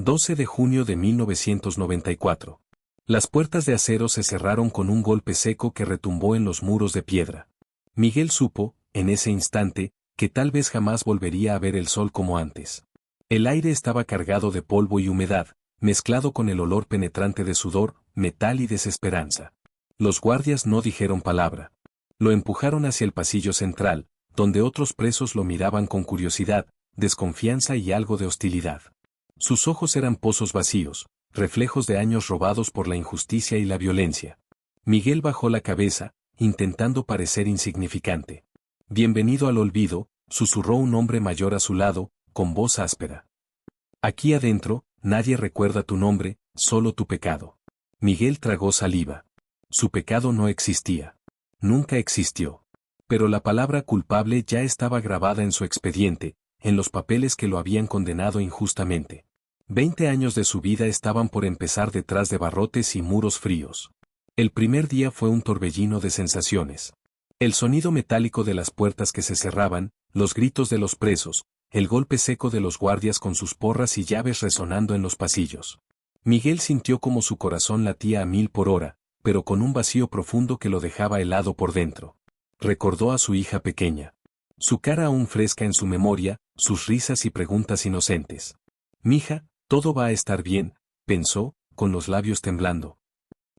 12 de junio de 1994. Las puertas de acero se cerraron con un golpe seco que retumbó en los muros de piedra. Miguel supo, en ese instante, que tal vez jamás volvería a ver el sol como antes. El aire estaba cargado de polvo y humedad, mezclado con el olor penetrante de sudor, metal y desesperanza. Los guardias no dijeron palabra. Lo empujaron hacia el pasillo central, donde otros presos lo miraban con curiosidad, desconfianza y algo de hostilidad. Sus ojos eran pozos vacíos, reflejos de años robados por la injusticia y la violencia. Miguel bajó la cabeza, intentando parecer insignificante. Bienvenido al olvido, susurró un hombre mayor a su lado, con voz áspera. Aquí adentro, nadie recuerda tu nombre, solo tu pecado. Miguel tragó saliva. Su pecado no existía. Nunca existió. Pero la palabra culpable ya estaba grabada en su expediente, en los papeles que lo habían condenado injustamente. 20 años de su vida estaban por empezar detrás de barrotes y muros fríos. El primer día fue un torbellino de sensaciones. El sonido metálico de las puertas que se cerraban, los gritos de los presos, el golpe seco de los guardias con sus porras y llaves resonando en los pasillos. Miguel sintió como su corazón latía a 1000 por hora, pero con un vacío profundo que lo dejaba helado por dentro. Recordó a su hija pequeña. Su cara aún fresca en su memoria, sus risas y preguntas inocentes. «Mija, todo va a estar bien», pensó, con los labios temblando.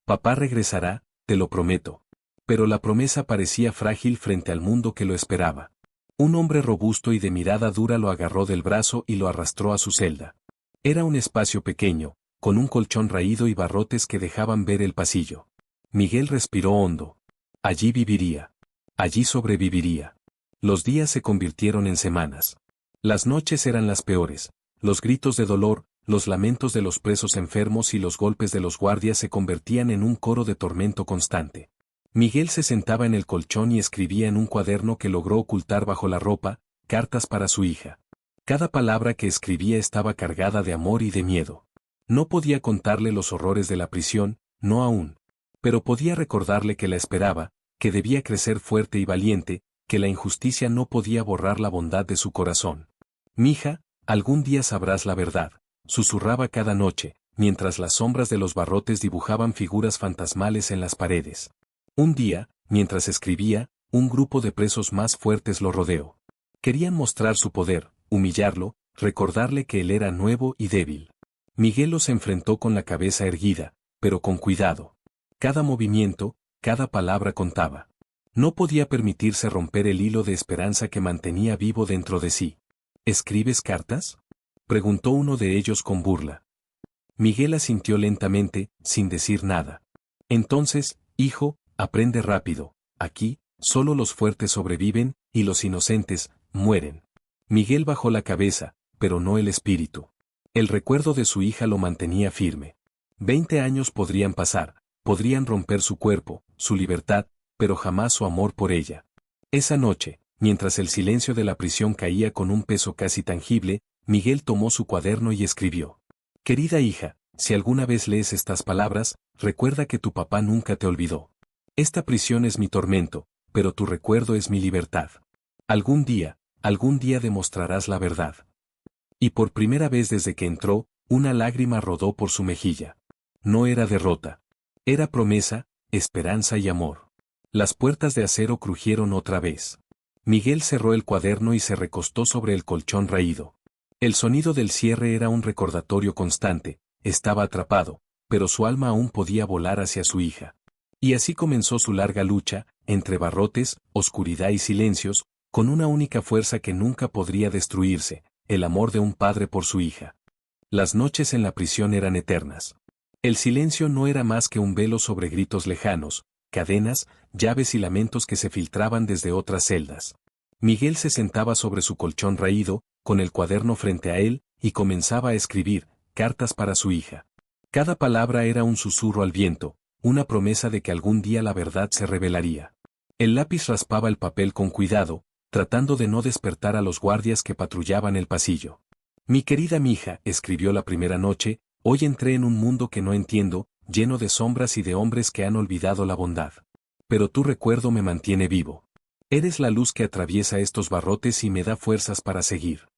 «Papá regresará, te lo prometo». Pero la promesa parecía frágil frente al mundo que lo esperaba. Un hombre robusto y de mirada dura lo agarró del brazo y lo arrastró a su celda. Era un espacio pequeño, con un colchón raído y barrotes que dejaban ver el pasillo. Miguel respiró hondo. Allí viviría. Allí sobreviviría. Los días se convirtieron en semanas. Las noches eran las peores. Los gritos de dolor, los lamentos de los presos enfermos y los golpes de los guardias se convertían en un coro de tormento constante. Miguel se sentaba en el colchón y escribía en un cuaderno que logró ocultar bajo la ropa, cartas para su hija. Cada palabra que escribía estaba cargada de amor y de miedo. No podía contarle los horrores de la prisión, no aún. Pero podía recordarle que la esperaba, que debía crecer fuerte y valiente, que la injusticia no podía borrar la bondad de su corazón. «Mija, algún día sabrás la verdad», susurraba cada noche, mientras las sombras de los barrotes dibujaban figuras fantasmales en las paredes. Un día, mientras escribía, un grupo de presos más fuertes lo rodeó. Querían mostrar su poder, humillarlo, recordarle que él era nuevo y débil. Miguel los enfrentó con la cabeza erguida, pero con cuidado. Cada movimiento, cada palabra contaba. No podía permitirse romper el hilo de esperanza que mantenía vivo dentro de sí. «¿Escribes cartas?», preguntó uno de ellos con burla. Miguel asintió lentamente, sin decir nada. «Entonces, hijo, aprende rápido, aquí, solo los fuertes sobreviven, y los inocentes, mueren». Miguel bajó la cabeza, pero no el espíritu. El recuerdo de su hija lo mantenía firme. 20 años podrían pasar, podrían romper su cuerpo, su libertad, pero jamás su amor por ella. Esa noche, mientras el silencio de la prisión caía con un peso casi tangible, Miguel tomó su cuaderno y escribió. «Querida hija, si alguna vez lees estas palabras, recuerda que tu papá nunca te olvidó. Esta prisión es mi tormento, pero tu recuerdo es mi libertad. Algún día demostrarás la verdad». Y por primera vez desde que entró, una lágrima rodó por su mejilla. No era derrota. Era promesa, esperanza y amor. Las puertas de acero crujieron otra vez. Miguel cerró el cuaderno y se recostó sobre el colchón raído. El sonido del cierre era un recordatorio constante, estaba atrapado, pero su alma aún podía volar hacia su hija. Y así comenzó su larga lucha, entre barrotes, oscuridad y silencios, con una única fuerza que nunca podría destruirse, el amor de un padre por su hija. Las noches en la prisión eran eternas. El silencio no era más que un velo sobre gritos lejanos, cadenas, llaves y lamentos que se filtraban desde otras celdas. Miguel se sentaba sobre su colchón raído, con el cuaderno frente a él, y comenzaba a escribir cartas para su hija. Cada palabra era un susurro al viento, una promesa de que algún día la verdad se revelaría. El lápiz raspaba el papel con cuidado, tratando de no despertar a los guardias que patrullaban el pasillo. «Mi querida mija», escribió la primera noche, «hoy entré en un mundo que no entiendo, lleno de sombras y de hombres que han olvidado la bondad. Pero tu recuerdo me mantiene vivo. Eres la luz que atraviesa estos barrotes y me da fuerzas para seguir».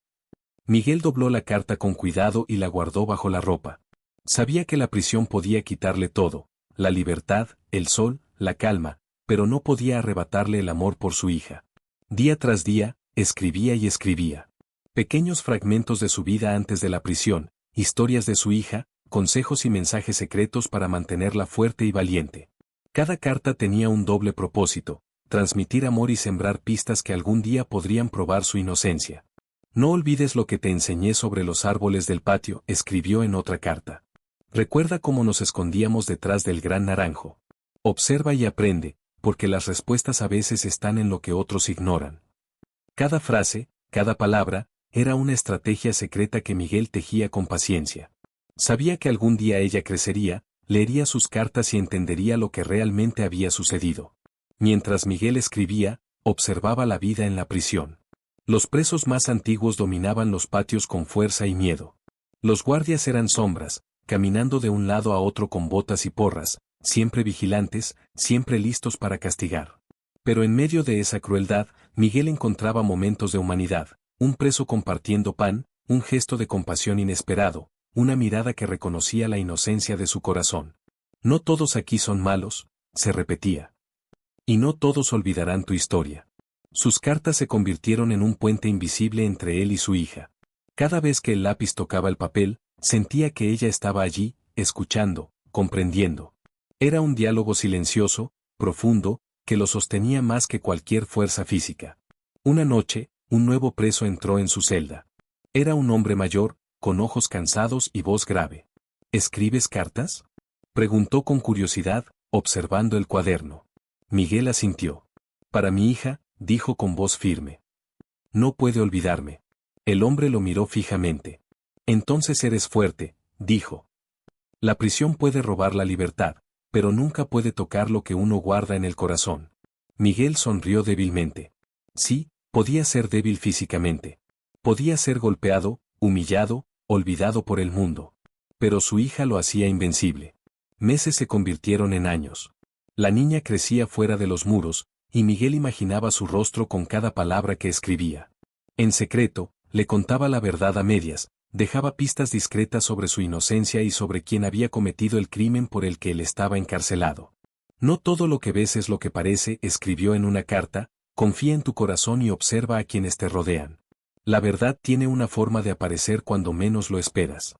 Miguel dobló la carta con cuidado y la guardó bajo la ropa. Sabía que la prisión podía quitarle todo, la libertad, el sol, la calma, pero no podía arrebatarle el amor por su hija. Día tras día, escribía y escribía. Pequeños fragmentos de su vida antes de la prisión, historias de su hija, consejos y mensajes secretos para mantenerla fuerte y valiente. Cada carta tenía un doble propósito: transmitir amor y sembrar pistas que algún día podrían probar su inocencia. No olvides lo que te enseñé sobre los árboles del patio, escribió en otra carta. Recuerda cómo nos escondíamos detrás del gran naranjo. Observa y aprende, porque las respuestas a veces están en lo que otros ignoran. Cada frase, cada palabra, era una estrategia secreta que Miguel tejía con paciencia. Sabía que algún día ella crecería, leería sus cartas y entendería lo que realmente había sucedido. Mientras Miguel escribía, observaba la vida en la prisión. Los presos más antiguos dominaban los patios con fuerza y miedo. Los guardias eran sombras, caminando de un lado a otro con botas y porras, siempre vigilantes, siempre listos para castigar. Pero en medio de esa crueldad, Miguel encontraba momentos de humanidad, un preso compartiendo pan, un gesto de compasión inesperado, una mirada que reconocía la inocencia de su corazón. No todos aquí son malos, se repetía. Y no todos olvidarán tu historia. Sus cartas se convirtieron en un puente invisible entre él y su hija. Cada vez que el lápiz tocaba el papel, sentía que ella estaba allí, escuchando, comprendiendo. Era un diálogo silencioso, profundo, que lo sostenía más que cualquier fuerza física. Una noche, un nuevo preso entró en su celda. Era un hombre mayor, con ojos cansados y voz grave. ¿Escribes cartas?, preguntó con curiosidad, observando el cuaderno. Miguel asintió. Para mi hija, dijo con voz firme. No puede olvidarme. El hombre lo miró fijamente. Entonces eres fuerte, dijo. La prisión puede robar la libertad, pero nunca puede tocar lo que uno guarda en el corazón. Miguel sonrió débilmente. Sí, podía ser débil físicamente. Podía ser golpeado, humillado, olvidado por el mundo. Pero su hija lo hacía invencible. Meses se convirtieron en años. La niña crecía fuera de los muros, y Miguel imaginaba su rostro con cada palabra que escribía. En secreto, le contaba la verdad a medias, dejaba pistas discretas sobre su inocencia y sobre quién había cometido el crimen por el que él estaba encarcelado. No todo lo que ves es lo que parece, escribió en una carta, confía en tu corazón y observa a quienes te rodean. La verdad tiene una forma de aparecer cuando menos lo esperas.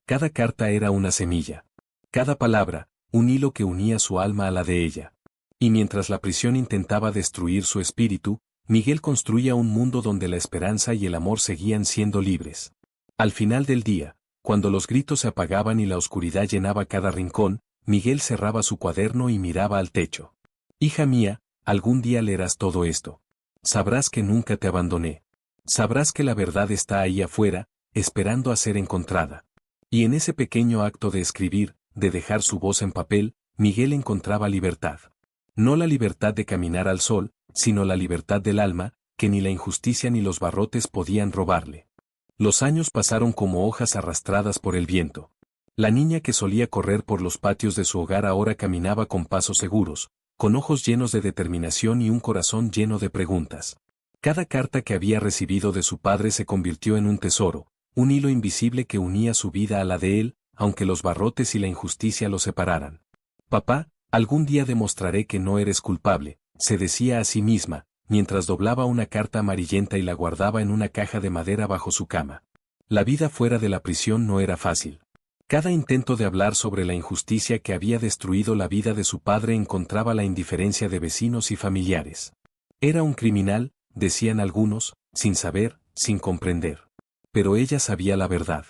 Cada carta era una semilla. Cada palabra, un hilo que unía su alma a la de ella. Y mientras la prisión intentaba destruir su espíritu, Miguel construía un mundo donde la esperanza y el amor seguían siendo libres. Al final del día, cuando los gritos se apagaban y la oscuridad llenaba cada rincón, Miguel cerraba su cuaderno y miraba al techo. Hija mía, algún día leerás todo esto. Sabrás que nunca te abandoné. Sabrás que la verdad está ahí afuera, esperando a ser encontrada. Y en ese pequeño acto de escribir, de dejar su voz en papel, Miguel encontraba libertad. No la libertad de caminar al sol, sino la libertad del alma, que ni la injusticia ni los barrotes podían robarle. Los años pasaron como hojas arrastradas por el viento. La niña que solía correr por los patios de su hogar ahora caminaba con pasos seguros, con ojos llenos de determinación y un corazón lleno de preguntas. Cada carta que había recibido de su padre se convirtió en un tesoro, un hilo invisible que unía su vida a la de él, aunque los barrotes y la injusticia lo separaran. Papá, algún día demostraré que no eres culpable, se decía a sí misma, mientras doblaba una carta amarillenta y la guardaba en una caja de madera bajo su cama. La vida fuera de la prisión no era fácil. Cada intento de hablar sobre la injusticia que había destruido la vida de su padre encontraba la indiferencia de vecinos y familiares. Era un criminal, decían algunos, sin saber, sin comprender. Pero ella sabía la verdad.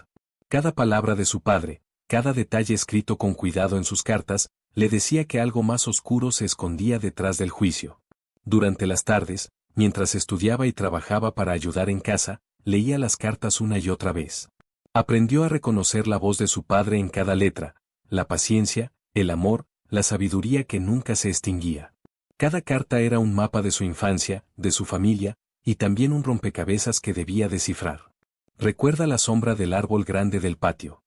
Cada palabra de su padre, cada detalle escrito con cuidado en sus cartas, le decía que algo más oscuro se escondía detrás del juicio. Durante las tardes, mientras estudiaba y trabajaba para ayudar en casa, leía las cartas una y otra vez. Aprendió a reconocer la voz de su padre en cada letra, la paciencia, el amor, la sabiduría que nunca se extinguía. Cada carta era un mapa de su infancia, de su familia, y también un rompecabezas que debía descifrar. Recuerda la sombra del árbol grande del patio.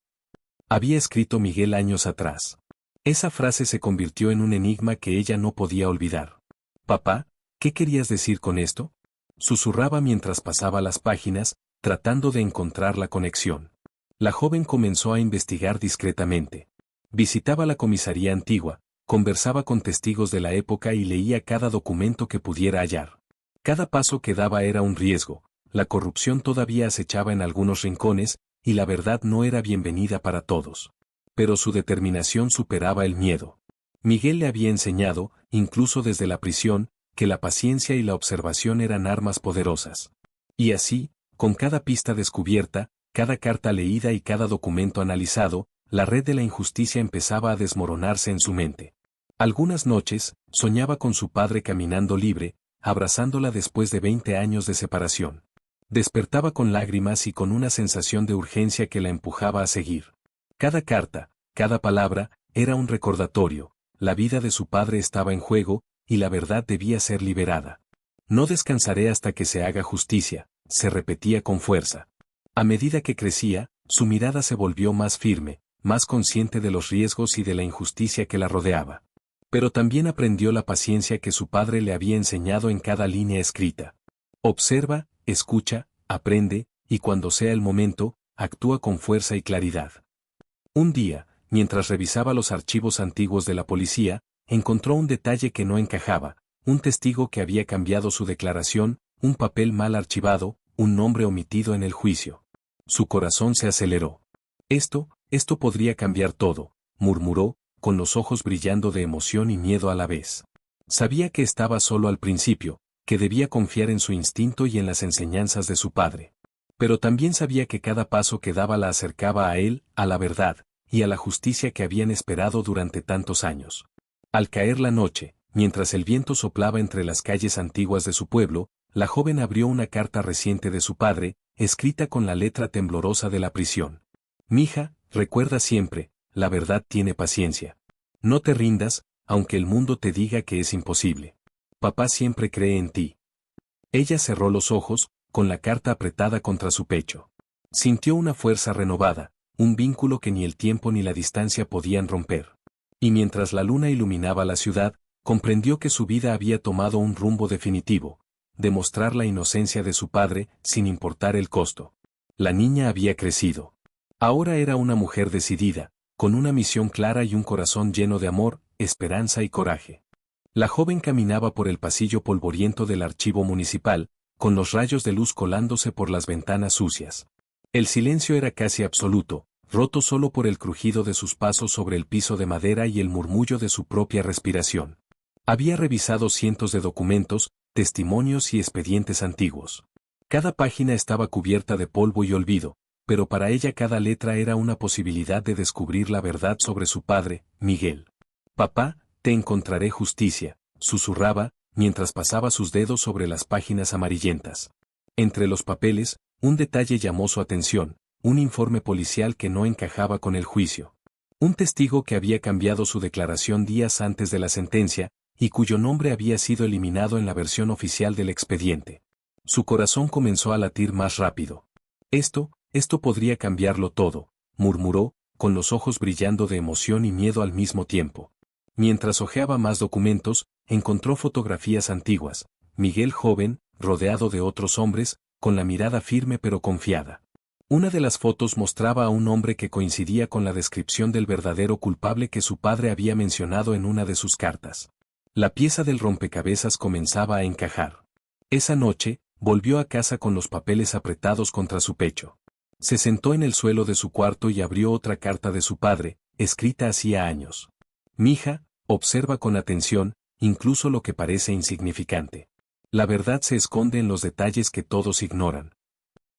Había escrito Miguel años atrás. Esa frase se convirtió en un enigma que ella no podía olvidar. Papá, ¿qué querías decir con esto?, susurraba mientras pasaba las páginas, tratando de encontrar la conexión. La joven comenzó a investigar discretamente. Visitaba la comisaría antigua, conversaba con testigos de la época y leía cada documento que pudiera hallar. Cada paso que daba era un riesgo, la corrupción todavía acechaba en algunos rincones, y la verdad no era bienvenida para todos. Pero su determinación superaba el miedo. Miguel le había enseñado, incluso desde la prisión, que la paciencia y la observación eran armas poderosas. Y así, con cada pista descubierta, cada carta leída y cada documento analizado, la red de la injusticia empezaba a desmoronarse en su mente. Algunas noches, soñaba con su padre caminando libre, abrazándola después de 20 años de separación. Despertaba con lágrimas y con una sensación de urgencia que la empujaba a seguir. Cada carta, cada palabra, era un recordatorio, la vida de su padre estaba en juego, y la verdad debía ser liberada. No descansaré hasta que se haga justicia, se repetía con fuerza. A medida que crecía, su mirada se volvió más firme, más consciente de los riesgos y de la injusticia que la rodeaba. Pero también aprendió la paciencia que su padre le había enseñado en cada línea escrita. Observa, escucha, aprende, y cuando sea el momento, actúa con fuerza y claridad. Un día, mientras revisaba los archivos antiguos de la policía, encontró un detalle que no encajaba, un testigo que había cambiado su declaración, un papel mal archivado, un nombre omitido en el juicio. Su corazón se aceleró. Esto podría cambiar todo, murmuró, con los ojos brillando de emoción y miedo a la vez. Sabía que estaba solo al principio, que debía confiar en su instinto y en las enseñanzas de su padre. Pero también sabía que cada paso que daba la acercaba a él, a la verdad, y a la justicia que habían esperado durante tantos años. Al caer la noche, mientras el viento soplaba entre las calles antiguas de su pueblo, la joven abrió una carta reciente de su padre, escrita con la letra temblorosa de la prisión. Mija, recuerda siempre, la verdad tiene paciencia. No te rindas, aunque el mundo te diga que es imposible. Papá siempre cree en ti. Ella cerró los ojos, con la carta apretada contra su pecho. Sintió una fuerza renovada, un vínculo que ni el tiempo ni la distancia podían romper. Y mientras la luna iluminaba la ciudad, comprendió que su vida había tomado un rumbo definitivo, demostrar la inocencia de su padre, sin importar el costo. La niña había crecido. Ahora era una mujer decidida, con una misión clara y un corazón lleno de amor, esperanza y coraje. La joven caminaba por el pasillo polvoriento del archivo municipal, con los rayos de luz colándose por las ventanas sucias. El silencio era casi absoluto, roto solo por el crujido de sus pasos sobre el piso de madera y el murmullo de su propia respiración. Había revisado cientos de documentos, testimonios y expedientes antiguos. Cada página estaba cubierta de polvo y olvido, pero para ella cada letra era una posibilidad de descubrir la verdad sobre su padre, Miguel. Papá, te encontraré justicia, susurraba, mientras pasaba sus dedos sobre las páginas amarillentas. Entre los papeles, un detalle llamó su atención, un informe policial que no encajaba con el juicio. Un testigo que había cambiado su declaración días antes de la sentencia, y cuyo nombre había sido eliminado en la versión oficial del expediente. Su corazón comenzó a latir más rápido. Esto podría cambiarlo todo, murmuró, con los ojos brillando de emoción y miedo al mismo tiempo. Mientras hojeaba más documentos, encontró fotografías antiguas, Miguel joven, rodeado de otros hombres, con la mirada firme pero confiada. Una de las fotos mostraba a un hombre que coincidía con la descripción del verdadero culpable que su padre había mencionado en una de sus cartas. La pieza del rompecabezas comenzaba a encajar. Esa noche, volvió a casa con los papeles apretados contra su pecho. Se sentó en el suelo de su cuarto y abrió otra carta de su padre, escrita hacía años. Mija, observa con atención, incluso lo que parece insignificante. La verdad se esconde en los detalles que todos ignoran.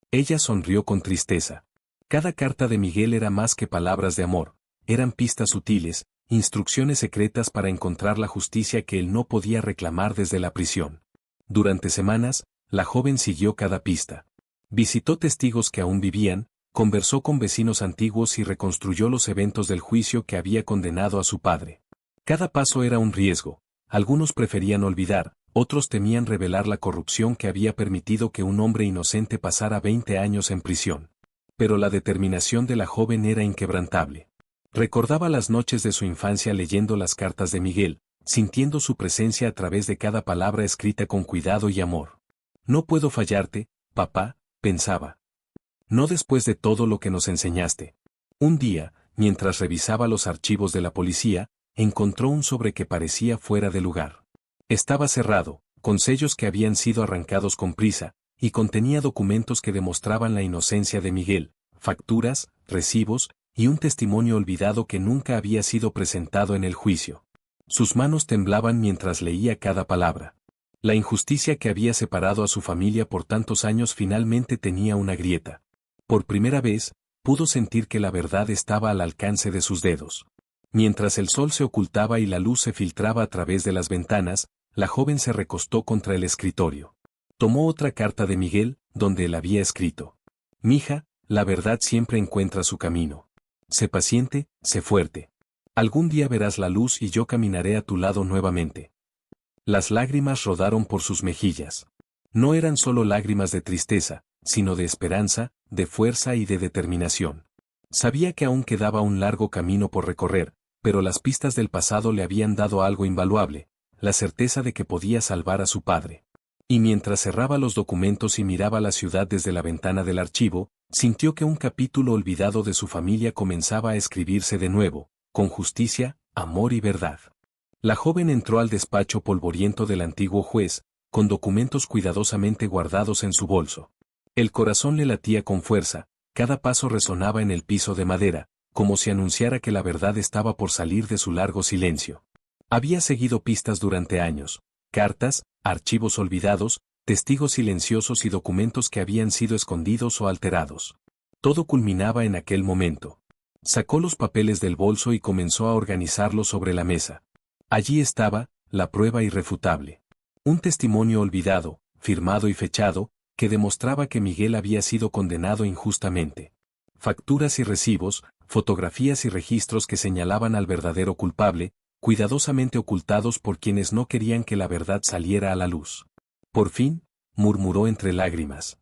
Ella sonrió con tristeza. Cada carta de Miguel era más que palabras de amor, eran pistas sutiles, instrucciones secretas para encontrar la justicia que él no podía reclamar desde la prisión. Durante semanas, la joven siguió cada pista. Visitó testigos que aún vivían, conversó con vecinos antiguos y reconstruyó los eventos del juicio que había condenado a su padre. Cada paso era un riesgo, algunos preferían olvidar, otros temían revelar la corrupción que había permitido que un hombre inocente pasara 20 años en prisión. Pero la determinación de la joven era inquebrantable. Recordaba las noches de su infancia leyendo las cartas de Miguel, sintiendo su presencia a través de cada palabra escrita con cuidado y amor. No puedo fallarte, papá, pensaba. No después de todo lo que nos enseñaste. Un día, mientras revisaba los archivos de la policía, encontró un sobre que parecía fuera de lugar. Estaba cerrado, con sellos que habían sido arrancados con prisa, y contenía documentos que demostraban la inocencia de Miguel, facturas, recibos, y un testimonio olvidado que nunca había sido presentado en el juicio. Sus manos temblaban mientras leía cada palabra. La injusticia que había separado a su familia por tantos años finalmente tenía una grieta. Por primera vez, pudo sentir que la verdad estaba al alcance de sus dedos. Mientras el sol se ocultaba y la luz se filtraba a través de las ventanas, la joven se recostó contra el escritorio. Tomó otra carta de Miguel, donde él había escrito: «Mija, la verdad siempre encuentra su camino. Sé paciente, sé fuerte. Algún día verás la luz y yo caminaré a tu lado nuevamente». Las lágrimas rodaron por sus mejillas. No eran solo lágrimas de tristeza, sino de esperanza, de fuerza y de determinación. Sabía que aún quedaba un largo camino por recorrer, pero las pistas del pasado le habían dado algo invaluable, la certeza de que podía salvar a su padre. Y mientras cerraba los documentos y miraba la ciudad desde la ventana del archivo, sintió que un capítulo olvidado de su familia comenzaba a escribirse de nuevo, con justicia, amor y verdad. La joven entró al despacho polvoriento del antiguo juez, con documentos cuidadosamente guardados en su bolso. El corazón le latía con fuerza, cada paso resonaba en el piso de madera, como si anunciara que la verdad estaba por salir de su largo silencio. Había seguido pistas durante años, cartas, archivos olvidados, testigos silenciosos y documentos que habían sido escondidos o alterados. Todo culminaba en aquel momento. Sacó los papeles del bolso y comenzó a organizarlos sobre la mesa. Allí estaba, la prueba irrefutable. Un testimonio olvidado, firmado y fechado, que demostraba que Miguel había sido condenado injustamente. Facturas y recibos, fotografías y registros que señalaban al verdadero culpable, cuidadosamente ocultados por quienes no querían que la verdad saliera a la luz. Por fin, murmuró entre lágrimas: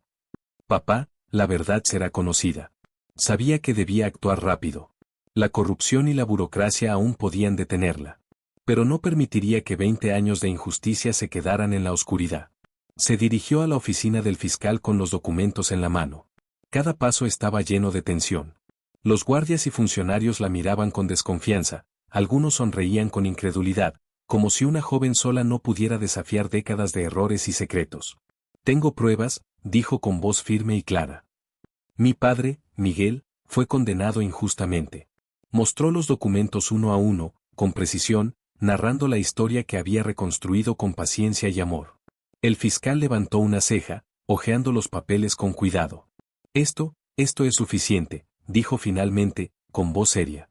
«Papá, la verdad será conocida». Sabía que debía actuar rápido. La corrupción y la burocracia aún podían detenerla. Pero no permitiría que 20 años de injusticia se quedaran en la oscuridad. Se dirigió a la oficina del fiscal con los documentos en la mano. Cada paso estaba lleno de tensión. Los guardias y funcionarios la miraban con desconfianza, algunos sonreían con incredulidad, como si una joven sola no pudiera desafiar décadas de errores y secretos. «Tengo pruebas», dijo con voz firme y clara. «Mi padre, Miguel, fue condenado injustamente». Mostró los documentos uno a uno, con precisión, narrando la historia que había reconstruido con paciencia y amor. El fiscal levantó una ceja, hojeando los papeles con cuidado. Esto es suficiente», dijo finalmente, con voz seria.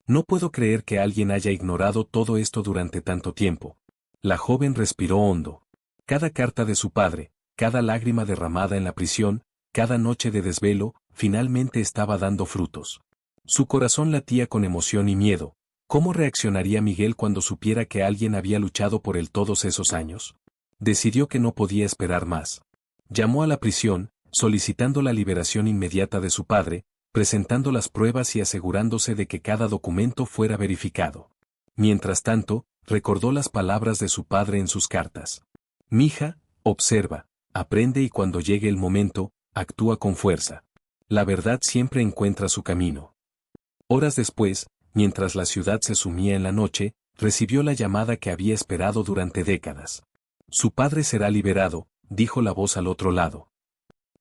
«No puedo creer que alguien haya ignorado todo esto durante tanto tiempo». La joven respiró hondo. Cada carta de su padre, cada lágrima derramada en la prisión, cada noche de desvelo, finalmente estaba dando frutos. Su corazón latía con emoción y miedo. ¿Cómo reaccionaría Miguel cuando supiera que alguien había luchado por él todos esos años? Decidió que no podía esperar más. Llamó a la prisión, solicitando la liberación inmediata de su padre, presentando las pruebas y asegurándose de que cada documento fuera verificado. Mientras tanto, recordó las palabras de su padre en sus cartas. «Mija, observa, aprende y cuando llegue el momento, actúa con fuerza. La verdad siempre encuentra su camino». Horas después, mientras la ciudad se sumía en la noche, recibió la llamada que había esperado durante décadas. «Su padre será liberado», dijo la voz al otro lado.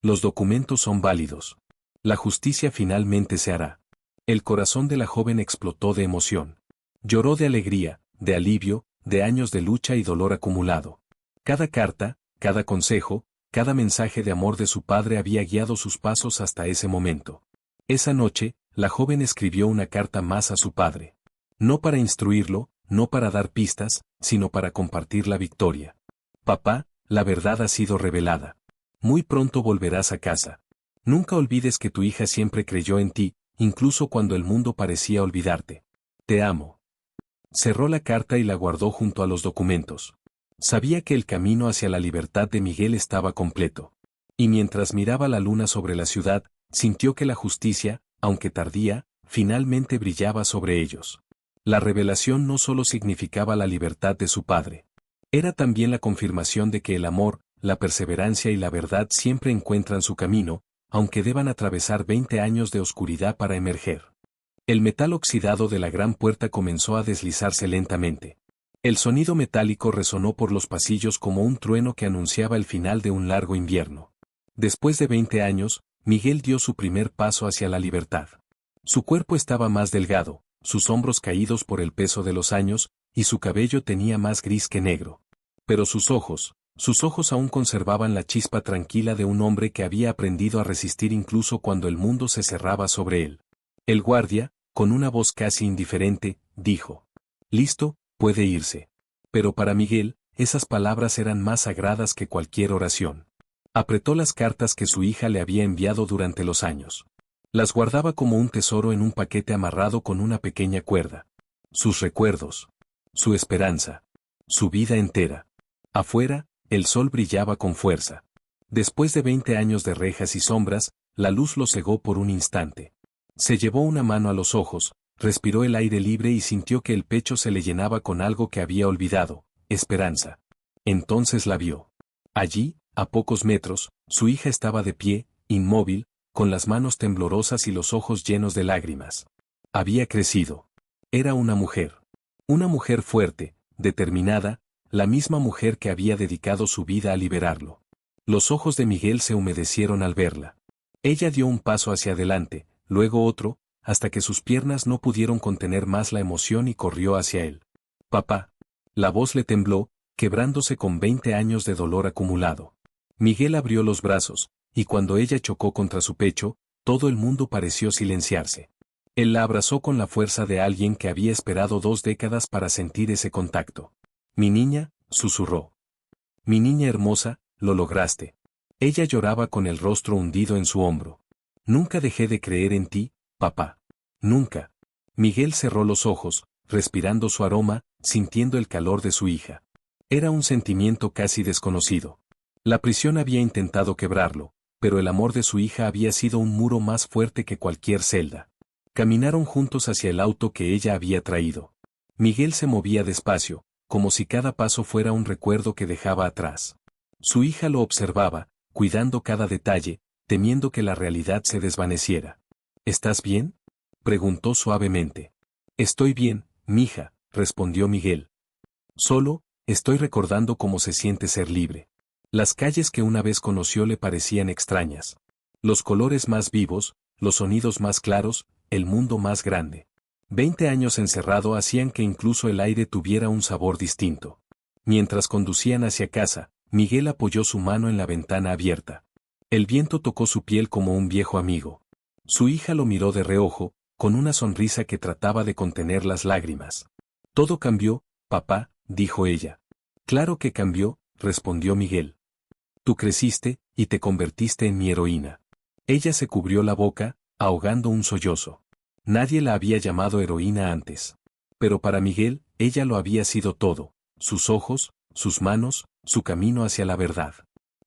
«Los documentos son válidos. La justicia finalmente se hará». El corazón de la joven explotó de emoción. Lloró de alegría, de alivio, de años de lucha y dolor acumulado. Cada carta, cada consejo, cada mensaje de amor de su padre había guiado sus pasos hasta ese momento. Esa noche, la joven escribió una carta más a su padre. No para instruirlo, no para dar pistas, sino para compartir la victoria. «Papá, la verdad ha sido revelada. Muy pronto volverás a casa. Nunca olvides que tu hija siempre creyó en ti, incluso cuando el mundo parecía olvidarte. Te amo». Cerró la carta y la guardó junto a los documentos. Sabía que el camino hacia la libertad de Miguel estaba completo. Y mientras miraba la luna sobre la ciudad, sintió que la justicia, aunque tardía, finalmente brillaba sobre ellos. La revelación no solo significaba la libertad de su padre. Era también la confirmación de que el amor, la perseverancia y la verdad siempre encuentran su camino, aunque deban atravesar 20 años de oscuridad para emerger. El metal oxidado de la gran puerta comenzó a deslizarse lentamente. El sonido metálico resonó por los pasillos como un trueno que anunciaba el final de un largo invierno. Después de 20 años, Miguel dio su primer paso hacia la libertad. Su cuerpo estaba más delgado, sus hombros caídos por el peso de los años, y su cabello tenía más gris que negro. Pero sus ojos aún conservaban la chispa tranquila de un hombre que había aprendido a resistir incluso cuando el mundo se cerraba sobre él. El guardia, con una voz casi indiferente, dijo: «Listo, puede irse». Pero para Miguel, esas palabras eran más sagradas que cualquier oración. Apretó las cartas que su hija le había enviado durante los años. Las guardaba como un tesoro en un paquete amarrado con una pequeña cuerda. Sus recuerdos, su esperanza, su vida entera. Afuera, el sol brillaba con fuerza. Después de 20 años de rejas y sombras, la luz lo cegó por un instante. Se llevó una mano a los ojos, respiró el aire libre y sintió que el pecho se le llenaba con algo que había olvidado: esperanza. Entonces la vio. Allí, a pocos metros, su hija estaba de pie, inmóvil, con las manos temblorosas y los ojos llenos de lágrimas. Había crecido. Era una mujer. Una mujer fuerte, determinada, la misma mujer que había dedicado su vida a liberarlo. Los ojos de Miguel se humedecieron al verla. Ella dio un paso hacia adelante, luego otro, hasta que sus piernas no pudieron contener más la emoción y corrió hacia él. «Papá». La voz le tembló, quebrándose con 20 años de dolor acumulado. Miguel abrió los brazos, y cuando ella chocó contra su pecho, todo el mundo pareció silenciarse. Él la abrazó con la fuerza de alguien que había esperado 2 décadas para sentir ese contacto. «Mi niña», susurró. «Mi niña hermosa, lo lograste». Ella lloraba con el rostro hundido en su hombro. «Nunca dejé de creer en ti, papá. Nunca». Miguel cerró los ojos, respirando su aroma, sintiendo el calor de su hija. Era un sentimiento casi desconocido. La prisión había intentado quebrarlo, pero el amor de su hija había sido un muro más fuerte que cualquier celda. Caminaron juntos hacia el auto que ella había traído. Miguel se movía despacio, como si cada paso fuera un recuerdo que dejaba atrás. Su hija lo observaba, cuidando cada detalle, temiendo que la realidad se desvaneciera. «¿Estás bien?», preguntó suavemente. «Estoy bien, mija», respondió Miguel. «Solo, estoy recordando cómo se siente ser libre». Las calles que una vez conoció le parecían extrañas. Los colores más vivos, los sonidos más claros, el mundo más grande. 20 años encerrado hacían que incluso el aire tuviera un sabor distinto. Mientras conducían hacia casa, Miguel apoyó su mano en la ventana abierta. El viento tocó su piel como un viejo amigo. Su hija lo miró de reojo, con una sonrisa que trataba de contener las lágrimas. «Todo cambió, papá», dijo ella. «Claro que cambió», respondió Miguel. «Tú creciste, y te convertiste en mi heroína». Ella se cubrió la boca, ahogando un sollozo. Nadie la había llamado heroína antes. Pero para Miguel, ella lo había sido todo: sus ojos, sus manos, su camino hacia la verdad.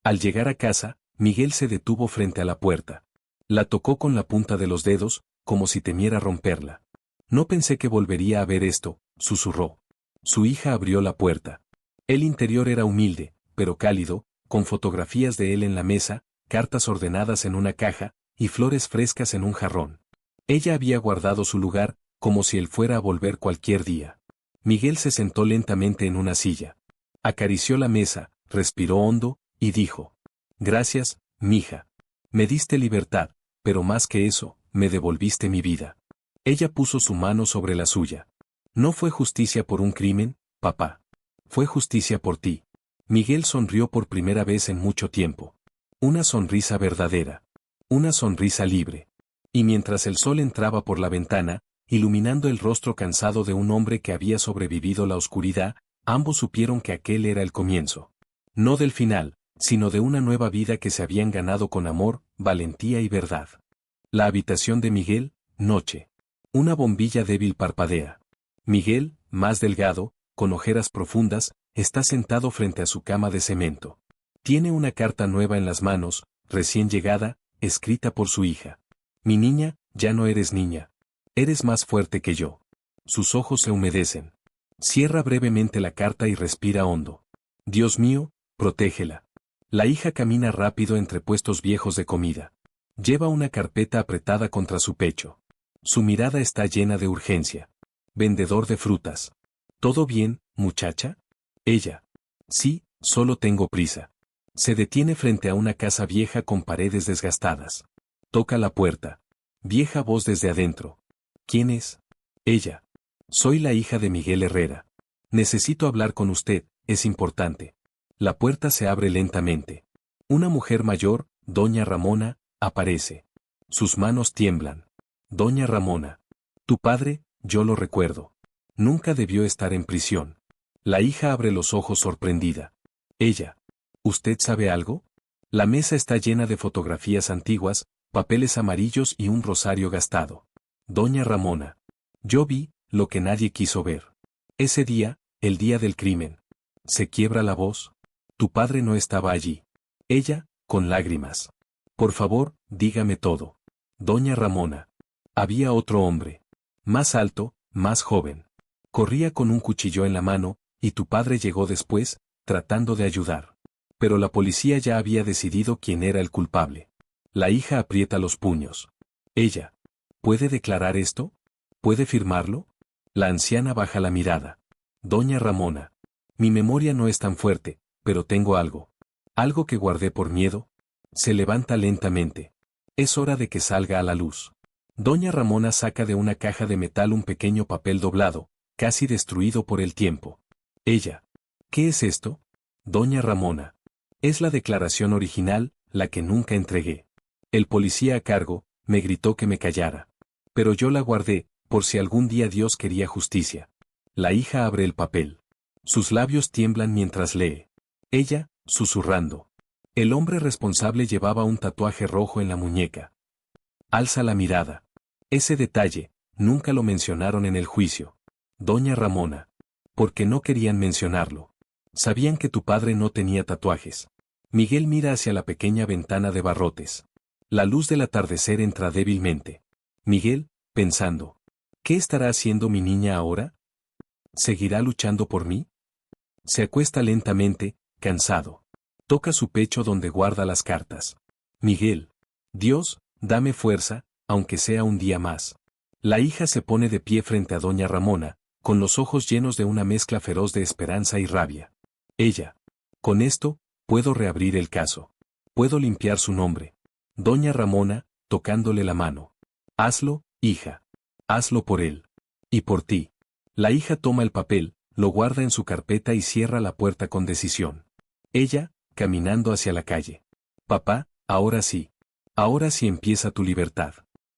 Al llegar a casa, Miguel se detuvo frente a la puerta. La tocó con la punta de los dedos, como si temiera romperla. «No pensé que volvería a ver esto», susurró. Su hija abrió la puerta. El interior era humilde, pero cálido, con fotografías de él en la mesa, cartas ordenadas en una caja, y flores frescas en un jarrón. Ella había guardado su lugar, como si él fuera a volver cualquier día. Miguel se sentó lentamente en una silla. Acarició la mesa, respiró hondo, y dijo: «Gracias, mija. Me diste libertad, pero más que eso, me devolviste mi vida». Ella puso su mano sobre la suya. «No fue justicia por un crimen, papá. Fue justicia por ti». Miguel sonrió por primera vez en mucho tiempo. Una sonrisa verdadera. Una sonrisa libre. Y mientras el sol entraba por la ventana, iluminando el rostro cansado de un hombre que había sobrevivido la oscuridad, ambos supieron que aquel era el comienzo. No del final, sino de una nueva vida que se habían ganado con amor, valentía y verdad. La habitación de Miguel, noche. Una bombilla débil parpadea. Miguel, más delgado, con ojeras profundas, está sentado frente a su cama de cemento. Tiene una carta nueva en las manos, recién llegada, escrita por su hija. «Mi niña, ya no eres niña. Eres más fuerte que yo». Sus ojos se humedecen. Cierra brevemente la carta y respira hondo. «Dios mío, protégela». La hija camina rápido entre puestos viejos de comida. Lleva una carpeta apretada contra su pecho. Su mirada está llena de urgencia. Vendedor de frutas. ¿Todo bien, muchacha? Ella. Sí, solo tengo prisa. Se detiene frente a una casa vieja con paredes desgastadas. Toca la puerta. Vieja voz desde adentro. ¿Quién es? Ella. Soy la hija de Miguel Herrera. Necesito hablar con usted, es importante. La puerta se abre lentamente. Una mujer mayor, doña Ramona, aparece. Sus manos tiemblan. Doña Ramona. Tu padre, yo lo recuerdo. Nunca debió estar en prisión. La hija abre los ojos sorprendida. Ella. ¿Usted sabe algo? La mesa está llena de fotografías antiguas, papeles amarillos y un rosario gastado. Doña Ramona. Yo vi lo que nadie quiso ver. Ese día, el día del crimen. Se quiebra la voz. Tu padre no estaba allí. Ella, con lágrimas. Por favor, dígame todo. Doña Ramona. Había otro hombre. Más alto, más joven. Corría con un cuchillo en la mano, y tu padre llegó después, tratando de ayudar. Pero la policía ya había decidido quién era el culpable. La hija aprieta los puños. Ella. ¿Puede declarar esto? ¿Puede firmarlo? La anciana baja la mirada. Doña Ramona. Mi memoria no es tan fuerte, pero tengo algo. Algo que guardé por miedo. Se levanta lentamente. Es hora de que salga a la luz. Doña Ramona saca de una caja de metal un pequeño papel doblado, casi destruido por el tiempo. Ella. ¿Qué es esto? Doña Ramona. Es la declaración original, la que nunca entregué. El policía a cargo, me gritó que me callara. Pero yo la guardé, por si algún día Dios quería justicia. La hija abre el papel. Sus labios tiemblan mientras lee. Ella, susurrando. El hombre responsable llevaba un tatuaje rojo en la muñeca. Alza la mirada. Ese detalle, nunca lo mencionaron en el juicio. Doña Ramona. Porque no querían mencionarlo. Sabían que tu padre no tenía tatuajes. Miguel mira hacia la pequeña ventana de barrotes. La luz del atardecer entra débilmente. Miguel, pensando. ¿Qué estará haciendo mi niña ahora? ¿Seguirá luchando por mí? Se acuesta lentamente, cansado. Toca su pecho donde guarda las cartas. Miguel. Dios, dame fuerza, aunque sea un día más. La hija se pone de pie frente a doña Ramona, con los ojos llenos de una mezcla feroz de esperanza y rabia. Ella. Con esto, puedo reabrir el caso. Puedo limpiar su nombre. Doña Ramona, tocándole la mano. Hazlo, hija. Hazlo por él. Y por ti. La hija toma el papel, lo guarda en su carpeta y cierra la puerta con decisión. Ella, caminando hacia la calle. Papá, ahora sí. Ahora sí empieza tu libertad.